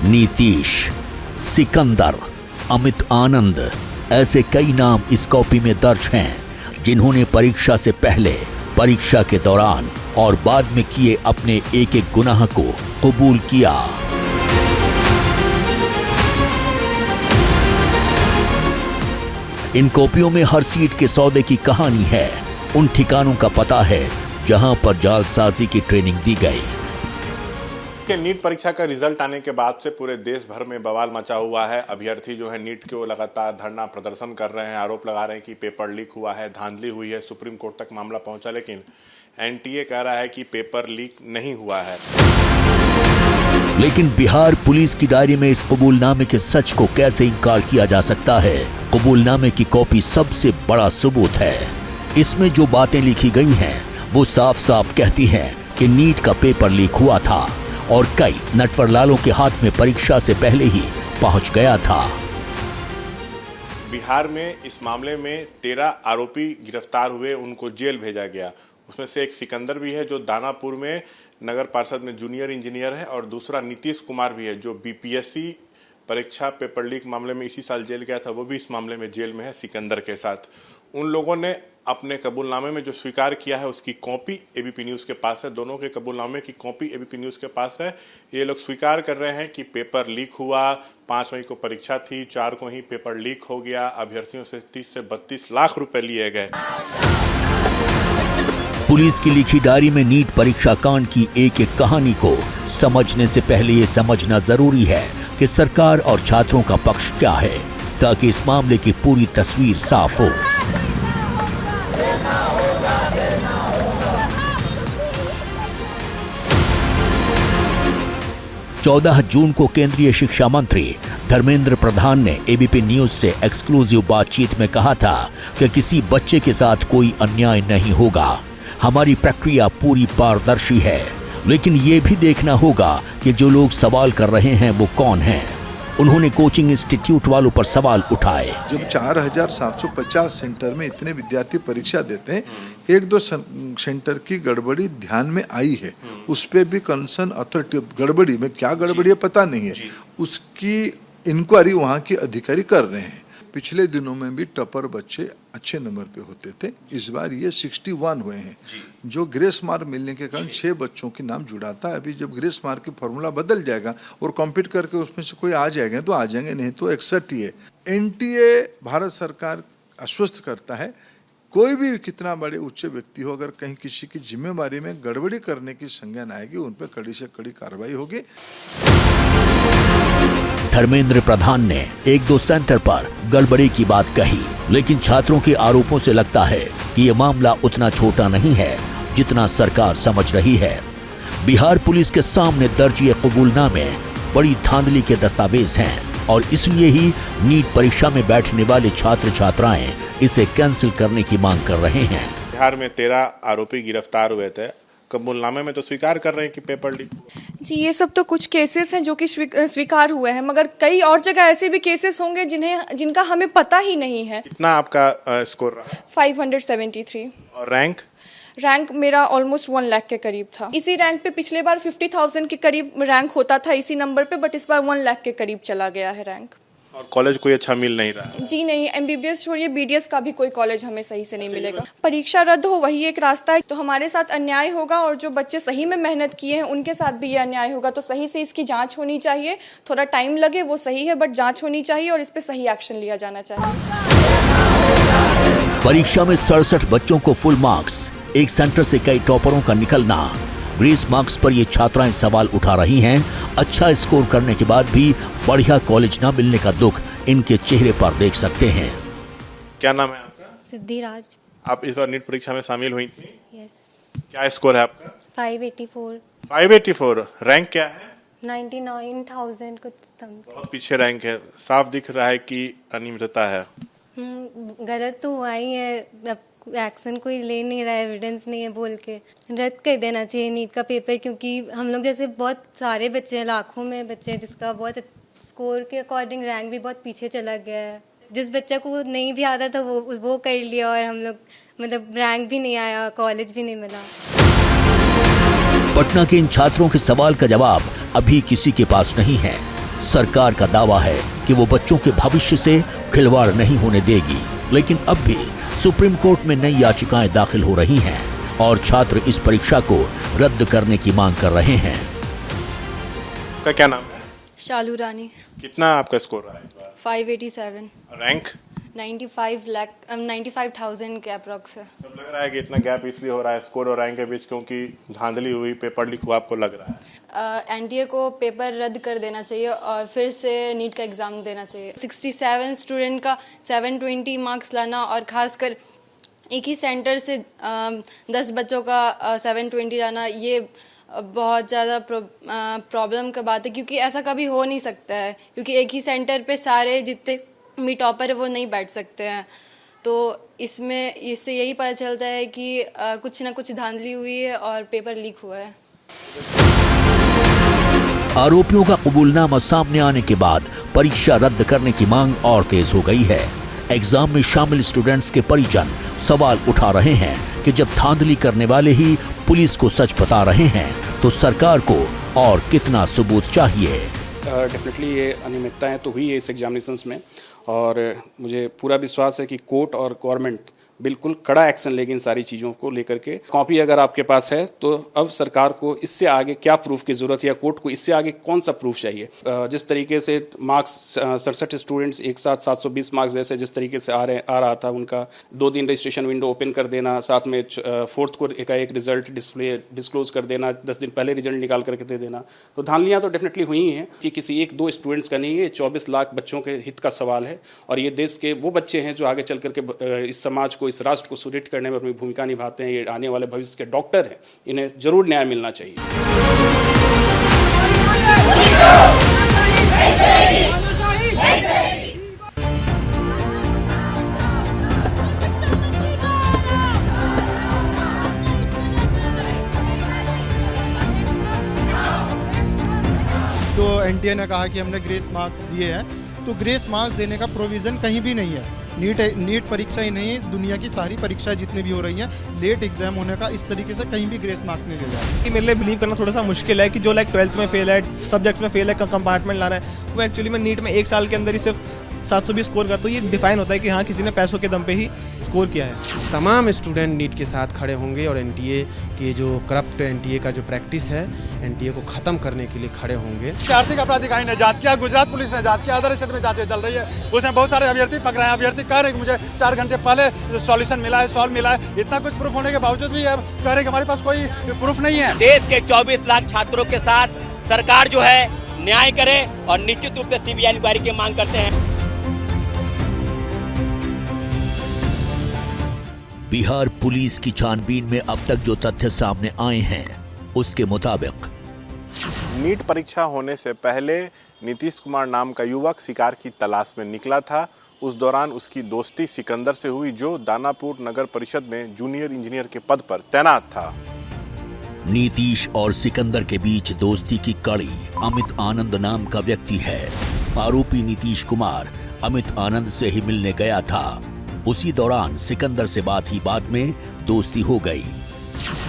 नीतीश, सिकंदर, अमित आनंद, ऐसे कई नाम इस कॉपी में दर्ज हैं जिन्होंने परीक्षा से पहले, परीक्षा के दौरान और बाद में किए अपने एक एक गुनाह को कबूल किया। इन कॉपियों में हर सीट के सौदे की कहानी है, उन ठिकानों का पता है जहां पर जालसाजी की ट्रेनिंग दी गई। कि नीट परीक्षा का रिजल्ट आने के बाद से पूरे देश भर में बवाल मचा हुआ है। अभ्यर्थी जो है नीट के वो लगातार धरना प्रदर्शन कर रहे हैं, आरोप लगा रहे हैं कि पेपर लीक हुआ है, धांधली हुई है। सुप्रीम कोर्ट तक मामला पहुंचा, लेकिन एनटीए कह रहा है कि पेपर लीक नहीं हुआ है। लेकिन बिहार पुलिस की डायरी में इस कबूलनामे के सच को कैसे इनकार किया जा सकता है? कबूलनामे की कॉपी सबसे बड़ा सबूत है। इसमें जो बातें लिखी गई हैं वो साफ साफ कहती हैं कि नीट का पेपर लीक हुआ था और कई नटवरलालों के हाथ में परीक्षा से पहले ही पहुंच गया था। बिहार में इस मामले में 13 आरोपी गिरफ्तार हुए, उनको जेल भेजा गया। उसमें से एक सिकंदर भी है जो दानापुर में नगर पार्षद में जूनियर इंजीनियर है, और दूसरा नीतीश कुमार भी है जो बीपीएससी परीक्षा पेपर लीक मामले में इसी साल जेल गया था, वो भी इस मामले में जेल में है सिकंदर के साथ। उन लोगों ने अपने कबूलनामे में जो स्वीकार किया है उसकी कॉपी एबीपी न्यूज़ के पास है। दोनों के कबूलनामे की कॉपी एबीपी न्यूज़ के पास है। ये लोग स्वीकार कर रहे हैं कि पेपर लीक हुआ, 5 मई को परीक्षा थी, 4 को ही पेपर लीक हो गया। अभ्यर्थियों से 30 से 32 लाख रुपए लिए गए। पुलिस की लिखी डायरी में नीट परीक्षा कांड की एक एक कहानी को समझने से पहले ये समझना जरूरी है कि सरकार और छात्रों का पक्ष क्या है, ताकि इस मामले की पूरी तस्वीर साफ हो। 14 जून को केंद्रीय शिक्षा मंत्री धर्मेंद्र प्रधान ने एबीपी न्यूज से एक्सक्लूसिव बातचीत में कहा था कि किसी बच्चे के साथ कोई अन्याय नहीं होगा, हमारी प्रक्रिया पूरी पारदर्शी है। लेकिन ये भी देखना होगा कि जो लोग सवाल कर रहे हैं वो कौन हैं। उन्होंने कोचिंग इंस्टीट्यूट वालों पर सवाल उठाए। जब 4750 सेंटर में इतने विद्यार्थी परीक्षा देते हैं, 1-2 सेंटर की गड़बड़ी ध्यान में आई है, उस पर भी कंसर्न अथॉरिटी, गड़बड़ी में क्या गड़बड़ी है पता नहीं है, उसकी इंक्वायरी वहाँ के अधिकारी कर रहे हैं। पिछले दिनों में भी टॉपर बच्चे अच्छे नंबर पे होते थे, इस बार ये 61 हुए हैं। जो ग्रेस मार्क मिलने के कारण 6 बच्चों के नाम जुड़ा था। अभी जब ग्रेस मार्क की फॉर्मूला बदल जाएगा और कॉम्पीट करके उसमें से कोई आ जाएगा तो आ जाएंगे, नहीं तो 61 ही है। एनटीए भारत सरकार आश्वस्त करता है, कोई भी कितना बड़े उच्च व्यक्ति हो, अगर कहीं किसी की जिम्मेवारी में गड़बड़ी करने की संज्ञान आएगी, उन पर कड़ी से कड़ी कार्रवाई होगी। धर्मेंद्र प्रधान ने 1-2 सेंटर पर गड़बड़ी की बात कही, लेकिन छात्रों के आरोपों से लगता है कि ये मामला उतना छोटा नहीं है जितना सरकार समझ रही है। बिहार पुलिस के सामने दर्ज ये कबूलनामे बड़ी धांधली के दस्तावेज हैं और इसलिए ही नीट परीक्षा में बैठने वाले छात्र छात्राएं इसे कैंसिल करने की मांग कर रहे हैं। बिहार में 13 आरोपी गिरफ्तार हुए थे, कबूलनामे में तो स्वीकार कर रहे हैं कि पेपर लीक। जी, ये सब तो कुछ केसेस हैं जो कि स्वीकार हुए हैं, मगर कई और जगह ऐसे भी केसेस होंगे जिनका हमें पता ही नहीं है। कितना आपका स्कोर रहा? 573। और रैंक मेरा ऑलमोस्ट 1 लाख के करीब था। इसी रैंक पे पिछले बार 50,000 के करीब रैंक होता था इसी नंबर पे, बट इस बार 1 लाख के करीब चला गया है रैंक। और कॉलेज कोई अच्छा मिल नहीं रहा? जी नहीं, एमबीबीएस छोड़िए, बीडीएस का भी कोई कॉलेज हमें सही से नहीं मिलेगा। परीक्षा रद्द हो वही एक रास्ता है, तो हमारे साथ अन्याय होगा और जो बच्चे सही में मेहनत किए हैं उनके साथ भी ये अन्याय होगा। तो सही से इसकी जांच होनी चाहिए, थोड़ा टाइम लगे वो सही है, बट जांच होनी चाहिए और इस पे सही एक्शन लिया जाना चाहिए। परीक्षा में 67 बच्चों को फुल मार्क्स, एक सेंटर से कई टॉपरों का निकलना। ग्रेस मार्क्स पर ये छात्राएं सवाल उठा रही हैं। अच्छा स्कोर करने के बाद भी बढ़िया कॉलेज न मिलने का दुख इनके चेहरे पर देख सकते हैं। क्या नाम है आपका? सिद्धिराज। आप इस बार नीट परीक्षा में शामिल हुई थी? यस। क्या स्कोर है आपका? 584। 584। रैंक क्या है? 99,000 कुछ समथिंग। बहुत पीछे रैंक है, साफ दिख रहा है कि अनियमितता है। गलत तो हुआ ही है, अब एक्शन कोई ले नहीं रहा है, एविडेंस नहीं है बोल के रद्द कर देना चाहिए नीट का पेपर, क्योंकि हम लोग जैसे बहुत सारे बच्चे हैं, लाखों में बच्चे हैं जिसका बहुत स्कोर के अकॉर्डिंग रैंक भी बहुत पीछे चला गया है। जिस बच्चा को नहीं भी आता था वो कर लिया और हम लोग मतलब रैंक भी नहीं आया, कॉलेज भी नहीं मिला। पटना के इन छात्रों के सवाल का जवाब अभी किसी के पास नहीं है। सरकार का दावा है कि वो बच्चों के भविष्य से खिलवाड़ नहीं होने देगी, लेकिन अब भी सुप्रीम कोर्ट में नई याचिकाएं दाखिल हो रही हैं और छात्र इस परीक्षा को रद्द करने की मांग कर रहे हैं। का क्या नाम है? शालू रानी। कितना आपका स्कोर रहा है इस बार? 587। रैंक? 95,000 के अप्रॉक्स है। सब लग रहा है कि इतना गैप इसलिए हो रहा है स्कोर और रैंक के बीच क्योंकि धांधली हुई, पेपर लीक हुआ, आपको लग रहा है? एनटीए को पेपर रद्द कर देना चाहिए और फिर से नीट का एग्ज़ाम देना चाहिए। 67 स्टूडेंट का 720 मार्क्स लाना और ख़ासकर एक ही सेंटर से 10 बच्चों का 720 लाना, ये बहुत ज़्यादा प्रॉब्लम का बात है, क्योंकि ऐसा कभी हो नहीं सकता है, क्योंकि एक ही सेंटर पे सारे जितने भी टॉपर है वो नहीं बैठ सकते हैं। तो इससे यही पता चलता है कि कुछ ना कुछ धांधली हुई है और पेपर लीक हुआ है। आरोपियों का कबूलनामा सामने आने के बाद परीक्षा रद्द करने की मांग और तेज हो गई है। एग्जाम में शामिल स्टूडेंट्स के परिजन सवाल उठा रहे हैं कि जब धांधली करने वाले ही पुलिस को सच बता रहे हैं तो सरकार को और कितना सबूत चाहिए। डेफिनेटली ये अनियमितताएं तो हुई है इस एग्जामिनेशंस में, और मुझे पूरा विश्वास है कि कोर्ट और गवर्नमेंट बिल्कुल कड़ा एक्शन लेगी इन सारी चीज़ों को लेकर के। कॉपी अगर आपके पास है तो अब सरकार को इससे आगे क्या प्रूफ की ज़रूरत है या कोर्ट को इससे आगे कौन सा प्रूफ चाहिए। जिस तरीके से मार्क्स 67 स्टूडेंट्स एक साथ 720 मार्क्स जैसे जिस तरीके से आ रहा था, उनका 2 दिन रजिस्ट्रेशन विंडो ओपन कर देना, साथ में 4th को एकाएक रिजल्ट डिस्क्लोज कर देना, 10 दिन पहले रिजल्ट निकाल करके दे देना। तो धांधलियाँ तो डेफिनेटली हुई हैं कि किसी 1-2 स्टूडेंट्स का नहीं है, 24 लाख बच्चों के हित का सवाल है और ये देश के वो बच्चे हैं जो आगे चल करके इस समाज को, इस राष्ट्र को सुदृढ़ करने में अपनी भूमिका निभाते हैं। ये आने वाले भविष्य के डॉक्टर हैं, इन्हें जरूर न्याय मिलना चाहिए। तो एनटीए ने कहा कि हमने ग्रेस मार्क्स दिए हैं, तो ग्रेस मार्क्स देने का प्रोविज़न कहीं भी नहीं है। नीट परीक्षा ही नहीं, दुनिया की सारी परीक्षाएं जितनी भी हो रही हैं, लेट एग्जाम होने का इस तरीके से कहीं भी ग्रेस मार्क नहीं दिया जाए। कि मेरे लिए बिलीव करना थोड़ा सा मुश्किल है कि जो 12th में फेल है, सब्जेक्ट में फेल है, कंपार्टमेंट ला रहा है, वो एक्चुअली में नीट में 1 साल के अंदर ही सिर्फ 720 स्कोर कर, तो ये डिफाइन होता है कि हाँ किसी ने पैसों के दम पे ही स्कोर किया है। तमाम स्टूडेंट नीट के साथ खड़े होंगे और एनटीए के जो करप्ट एनटीए का जो प्रैक्टिस है, एनटीए को खत्म करने के लिए खड़े होंगे। आर्थिक अपराध इकाई ने जांच किया, गुजरात पुलिस ने जांच किया, अदर स्टेट में जांचें चल रही है, उसमें बहुत सारे अभ्यर्थी पकड़े हैं। अभ्यर्थी कह रहे हैं कि मुझे 4 घंटे पहले सॉल्यूशन मिला है, सॉल्व मिला है। इतना कुछ प्रूफ होने के बावजूद भी कह रहे हैं कि हमारे पास कोई प्रूफ नहीं है। देश के 24 लाख छात्रों के साथ सरकार जो है न्याय करे और निश्चित रूप से सीबीआई इंक्वायरी की मांग करते हैं। बिहार पुलिस की छानबीन में अब तक जो तथ्य सामने आए हैं उसके मुताबिक नीट परीक्षा होने से पहले नीतीश कुमार नाम का युवक शिकार की तलाश में निकला था। उस दौरान उसकी दोस्ती सिकंदर से हुई, जो दानापुर नगर परिषद में जूनियर इंजीनियर के पद पर तैनात था। नीतीश और सिकंदर के बीच दोस्ती की कड़ी अमित आनंद नाम का व्यक्ति है। आरोपी नीतीश कुमार अमित आनंद से ही मिलने गया था। उसी दौरान सिकंदर से बात में दोस्ती हो गई।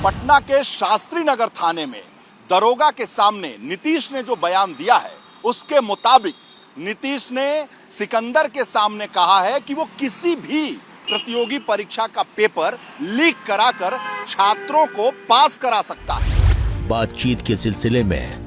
पटना के शास्त्री नगर थाने में दरोगा के सामने नीतीश ने जो बयान दिया है, उसके मुताबिक नीतीश ने सिकंदर के सामने कहा है कि वो किसी भी प्रतियोगी परीक्षा का पेपर लीक कराकर छात्रों को पास करा सकता है। बातचीत के सिलसिले में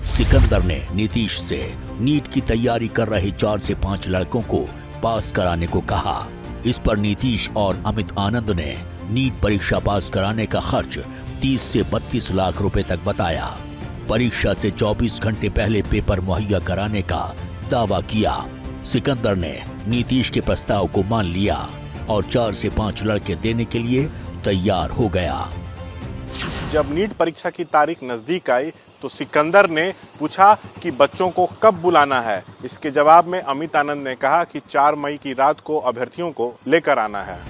सिकंदर ने नीतीश से नीट की तैयारी कर रहे 4 से 5 लड़कों को पास कराने को कहा। इस पर नीतीश और अमित आनंद ने नीट परीक्षा पास कराने का खर्च 30 से 32 लाख रुपए तक बताया। परीक्षा से 24 घंटे पहले पेपर मुहैया कराने का दावा किया। सिकंदर ने नीतीश के प्रस्ताव को मान लिया और 4 से 5 लड़के देने के लिए तैयार हो गया। जब नीट परीक्षा की तारीख नजदीक आई तो सिकंदर ने पूछा कि बच्चों को कब बुलाना है। इसके जवाब में अमित आनंद ने कहा कि 4 मई की रात को अभ्यर्थियों को लेकर आना है।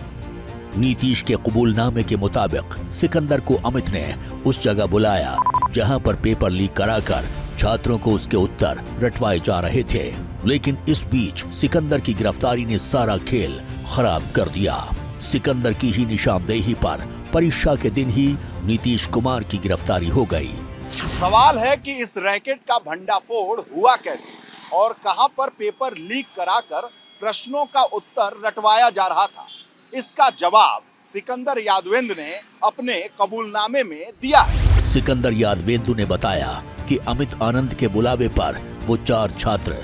नीतीश के कबूलनामे के मुताबिक सिकंदर को अमित ने उस जगह बुलाया जहां पर पेपर लीक कराकर छात्रों को उसके उत्तर रटवाए जा रहे थे। लेकिन इस बीच सिकंदर की गिरफ्तारी ने सारा खेल खराब कर दिया। सिकंदर की ही निशानदेही पर परीक्षा के दिन ही नीतीश कुमार की गिरफ्तारी हो गई। सवाल है कि इस रैकेट का भंडाफोड़ हुआ कैसे और कहां पर पेपर लीक कराकर प्रश्नों का उत्तर रटवाया जा रहा था, इसका जवाब सिकंदर यादवेंद्र ने अपने कबूलनामे में दिया है। सिकंदर यादवेंद्र ने बताया कि अमित आनंद के बुलावे पर वो 4 छात्र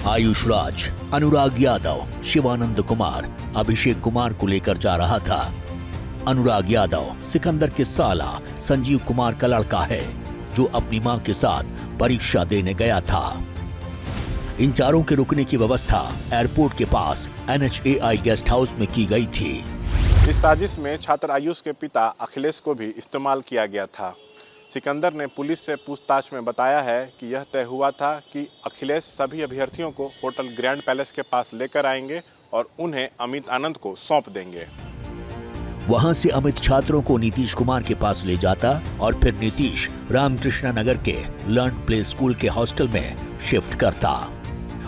आयुष राज, अनुराग यादव, शिवानंद कुमार, अभिषेक कुमार को लेकर जा रहा था। अनुराग यादव सिकंदर के साला संजीव कुमार का लड़का है, जो अपनी मां के साथ परीक्षा देने गया था। इन चारों के रुकने की व्यवस्था एयरपोर्ट के पास NHAI गेस्ट हाउस में की गई थी। इस साजिश में छात्र आयुष के पिता अखिलेश को भी इस्तेमाल किया गया था। सिकंदर ने पुलिस से पूछताछ में बताया है कि यह तय हुआ था कि अखिलेश सभी अभ्यर्थियों को होटल ग्रैंड पैलेस के पास लेकर आएंगे और उन्हें अमित आनंद को सौंप देंगे। वहां से अमित छात्रों को नीतीश कुमार के पास ले जाता और फिर नीतीश रामकृष्ण नगर के लर्न प्ले स्कूल के हॉस्टल में शिफ्ट करता,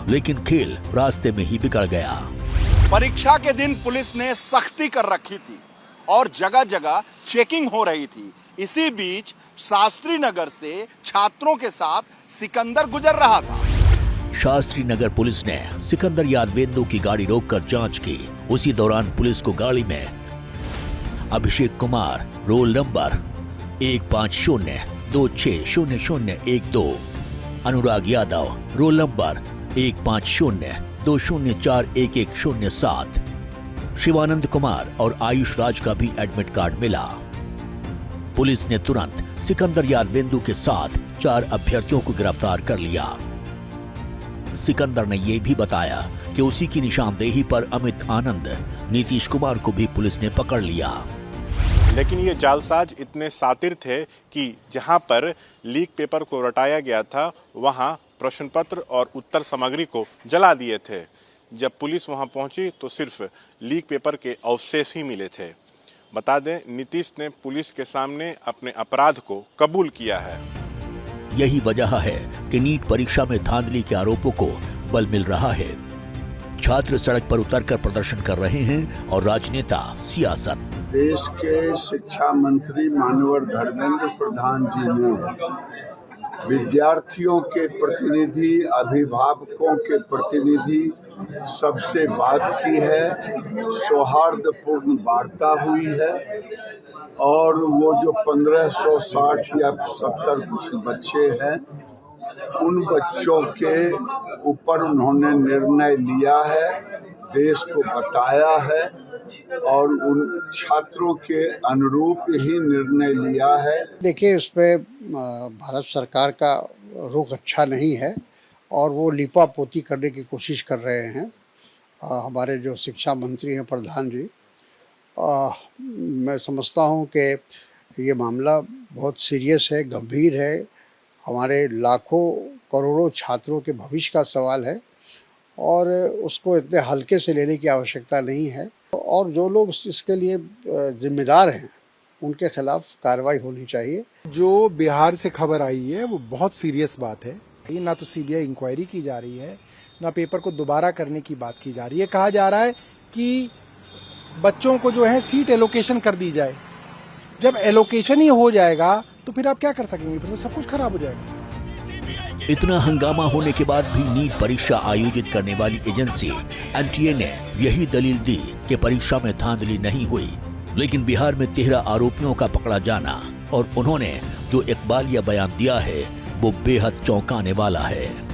लेकिन खेल रास्ते में ही बिगड़ गया। परीक्षा के दिन पुलिस ने सख्ती कर रखी थी और जगह जगह चेकिंग हो रही थी। इसी बीच शास्त्री नगर से छात्रों के साथ सिकंदर गुजर रहा था। शास्त्री नगर पुलिस ने सिकंदर यादवेंद्र की गाड़ी रोककर जांच की। उसी दौरान पुलिस को गाड़ी में Abhishek Kumar, roll number 150260012, Anurag Yadav, roll number 15020041107, Shivanand Kumar और आयुष राज का भी एडमिट कार्ड मिला। पुलिस ने तुरंत सिकंदर यादवेंद्र के साथ 4 अभ्यर्थियों को गिरफ्तार कर लिया। सिकंदर ने यह भी बताया कि उसी की निशानदेही पर अमित आनंद, नीतीश कुमार को भी पुलिस ने पकड़ लिया। लेकिन ये जालसाज इतने शातिर थे कि जहां पर लीक पेपर को रटाया गया था, वहां प्रश्न पत्र और उत्तर सामग्री को जला दिए थे। जब पुलिस वहां पहुंची तो सिर्फ लीक पेपर के अवशेष ही मिले थे। बता दें, नीतीश ने पुलिस के सामने अपने अपराध को कबूल किया है। यही वजह है कि नीट परीक्षा में धांधली के आरोपों को बल मिल रहा है। छात्र सड़क पर उतरकर प्रदर्शन कर रहे हैं और राजनेता सियासत। देश के शिक्षा मंत्री माननीय धर्मेंद्र प्रधान जी ने विद्यार्थियों के प्रतिनिधि, अभिभावकों के प्रतिनिधि सबसे बात की है, सौहार्दपूर्ण वार्ता हुई है और वो जो 1560 या 70 कुछ बच्चे हैं, उन बच्चों के ऊपर उन्होंने निर्णय लिया है, देश को बताया है और उन छात्रों के अनुरूप ही निर्णय लिया है। देखिए, इस पे भारत सरकार का रुख अच्छा नहीं है और वो लीपापोती करने की कोशिश कर रहे हैं। हमारे जो शिक्षा मंत्री हैं प्रधान जी, मैं समझता हूँ कि ये मामला बहुत सीरियस है, गंभीर है, हमारे लाखों करोड़ों छात्रों के भविष्य का सवाल है और उसको इतने हल्के से लेने की आवश्यकता नहीं है और जो लोग इसके लिए जिम्मेदार हैं उनके खिलाफ कार्रवाई होनी चाहिए। जो बिहार से खबर आई है वो बहुत सीरियस बात है। ये ना तो सीबीआई इंक्वायरी की जा रही है, ना पेपर को दोबारा करने की बात की जा रही है। कहा जा रहा है कि बच्चों को जो है सीट एलोकेशन कर दी जाए। जब एलोकेशन ही हो जाएगा तो फिर आप क्या कर सकेंगे, फिर तो सब कुछ खराब हो जाएगा। इतना हंगामा होने के बाद भी नीट परीक्षा आयोजित करने वाली एजेंसी NTA ने यही दलील दी कि परीक्षा में धांधली नहीं हुई। लेकिन बिहार में 13 आरोपियों का पकड़ा जाना और उन्होंने जो इकबालिया बयान दिया है वो बेहद चौंकाने वाला है।